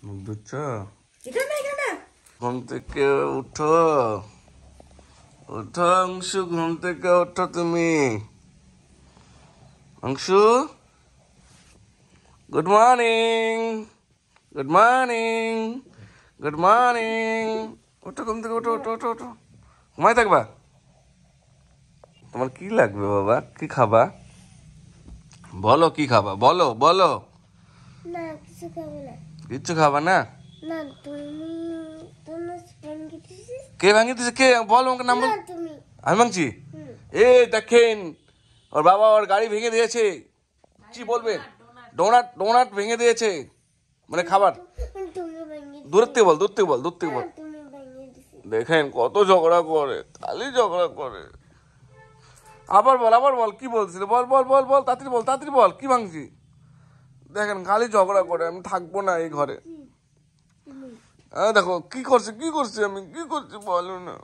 মুখ ধুচ্ছ? ঘুম থেকে উঠো, উঠো অংশু, ঘুম থেকে ওঠো তুমি। Anshu, good morning, good morning, good morning. ওঠো, ঘুম থেকে ওঠো, ওঠো, ওঠো, ওঠো। ঘুমাই থাকবা? তোমার কি লাগবে বাবা? কি খাবা? বলো কি খাবা, বলো বলো। না, কিছু খাবো না। কিচ্ছু খাবা না? না, তুমি ভাঙিয়ে দিয়েছিস। কে ভাঙিয়ে দিছে? কে? বলো আমাকে নাম বল। না, তুমি। আমি ভাঙছি? দেখেন, ওর বাবা ওর গাড়ি ভেঙে দিয়েছে। কি বলবেন? ডোনাট, ডোনাট ভেঙে দিয়েছে, মানে খাবার। তুমি ভাঙিয়ে দূর থেকে বল, দূর থেকে বল, দূর থেকে বল। তুমি ভাঙিয়ে দিয়েছিস। দেখেন কত ঝগড়া করে, খালি ঝগড়া করে। আবার বল, আবার বল, কি বলছিল? বল বল বল বল, তাড়াতাড়ি বল, তাড়াতাড়ি বল, কি ভাঙছি? দেখেন খালি ঝগড়া করে, আমি থাকবো না এই ঘরে। দেখো কি করছে, কি করছি আমি, কি করছি বলো না।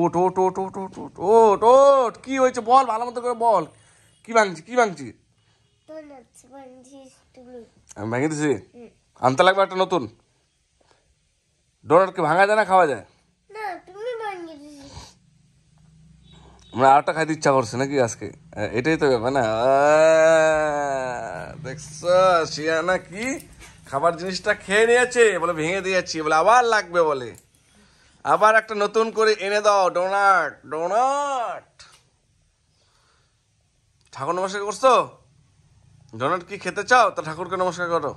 ওট ওট ওট ওট ওট ওট ওট ওট, কি হয়েছে বল, ভালো মতো করে বল। কি ভাঙছি, কি ভাঙছি? আমি ভেঙে দিছি? আনতে লাগবে একটা নতুন। ডোনাট কি ভাঙা যায় না খাওয়া যায়? না, তুমি ভাঙিয়ে দিয়েছিস। মানে আরেকটা খাইতে ইচ্ছা করছে নাকি আজকে? এটাই তো ব্যাপার না। দেখছো শিয়ানা কি খাবার জিনিসটা খেয়ে নিয়েছে, বলে ভেঙে দিয়েছি, বলে আবার লাগবে, বলে আবার একটা নতুন করে এনে দাও ডোনাট, ডোনাট। ঠাকুর নমস্কার করছো? ডোনাট কি খেতে চাও? তা ঠাকুরকে নমস্কার করো।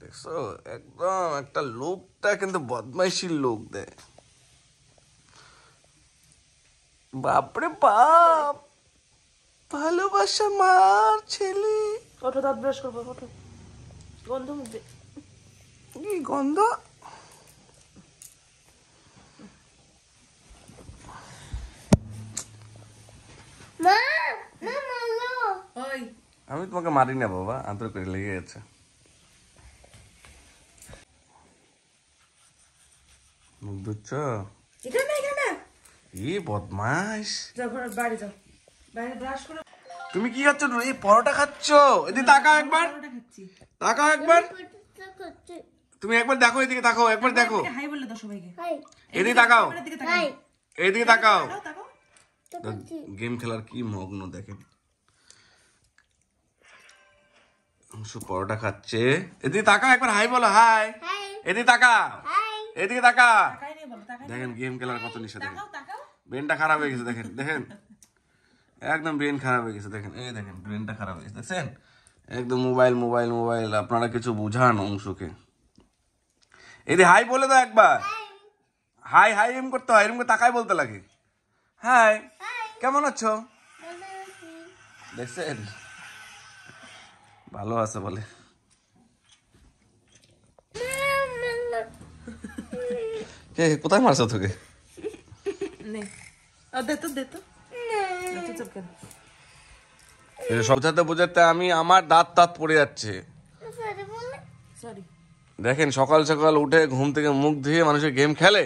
দেখছো একদম একটা লোকটা কিন্তু বদমাইশির লোক দেয়। বাপরে বাপ, ভালোবাসা মার ছেলে। ওঠো, দাঁত ব্রাশ করবো, ওঠো। গন্ধ মুখে কি গন্ধ? মা, না মারলো। ওই আমি তোমাকে মারি না বাবা, আদর করে লেগে গেছে। মুখ ধুচ্ছ? এখানে এখানে ই বদমাইশ। যাও, বাইরে যাও, বাইরে ব্রাশ করে। তুমি কি খাচ্ছ? এই পরোটা খাচ্ছ? এদিকে তাকাও একবার, পরোটা খাচ্ছি। তাকাও একবার। পরোটা খাচ্ছে। তুমি একবার দেখো, এদিকে তাকাও, একবার দেখো। হাই বলে দাও সবাইকে। হাই, এদিকে তাকাও, ক্যামেরার দিকে হাই, তাকাও, এদিকে তাকাও। তাকাও। তো খাচ্ছি। গেম খেলার কি মগ্ন দেখেন। অংশু পরোটা খাচ্ছে। এদিকে তাকাও একবার, হাই বলো, হাই। হাই, এদিকে তাকাও, হাই। এদিকে তাকা। তাকাই নেই বলো, তাকাই। দেখেন গেম খেলার কত নিশা, দেখেন তাকাও, তাকাও। ব্রেনটা খারাপ হয়ে গেছে, দেখেন দেখেন একদম ব্রেন খারাপ হয়ে গেছে, দেখেন এই দেখেন ব্রেনটা খারাপ হয়ে গেছে, দেখছেন? একদম মোবাইল মোবাইল মোবাইল। আপনারা কিছু বুঝান অংশকে। এদি হাই বলে দাও একবার। হাই হাই এম করতে হয়, এরকম করে তাকাই বলতে লাগে। হাই, কেমন আছো? ভালো আছি। দেখছেন ভালো আছে বলে। মারলো। কে কোথায় মারছো তোকে? নে, দে তো, দে তো। চুপ কেন? বোঝাতে বোঝাতে আমি আমার দাঁত তাঁত পড়ে যাচ্ছে। সরি বলে। সরি। দেখেন সকাল সকাল উঠে ঘুম থেকে মুখ ধুয়ে মানুষের গেম খেলে।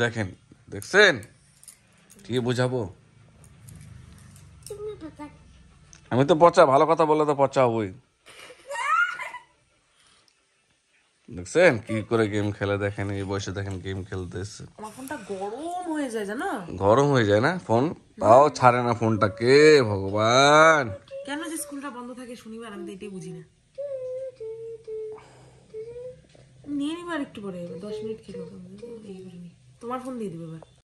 দেখেন, দেখছেন কি বুঝাবো? তুমি কথা। আমি তো পচা, ভালো কথা বললে তো পচা হবই। দেখছেন কি করে গেম খেলে, দেখেন এই বয়সে দেখেন গেম খেলতেছে। আমার ফোনটা গরম হয়ে যায় জানো? গরম হয়ে যায় না ফোন? তাও ছাড়ে না ফোনটাকে, ভগবান। কেন যে স্কুলটা বন্ধ থাকে শনিবার, আমি তো এটাই বুঝি না। নিয়ে নিবার একটু পরে, 10 মিনিট খেলো। এই করে নি, তোমার ফোন দিয়ে দিবে এবার।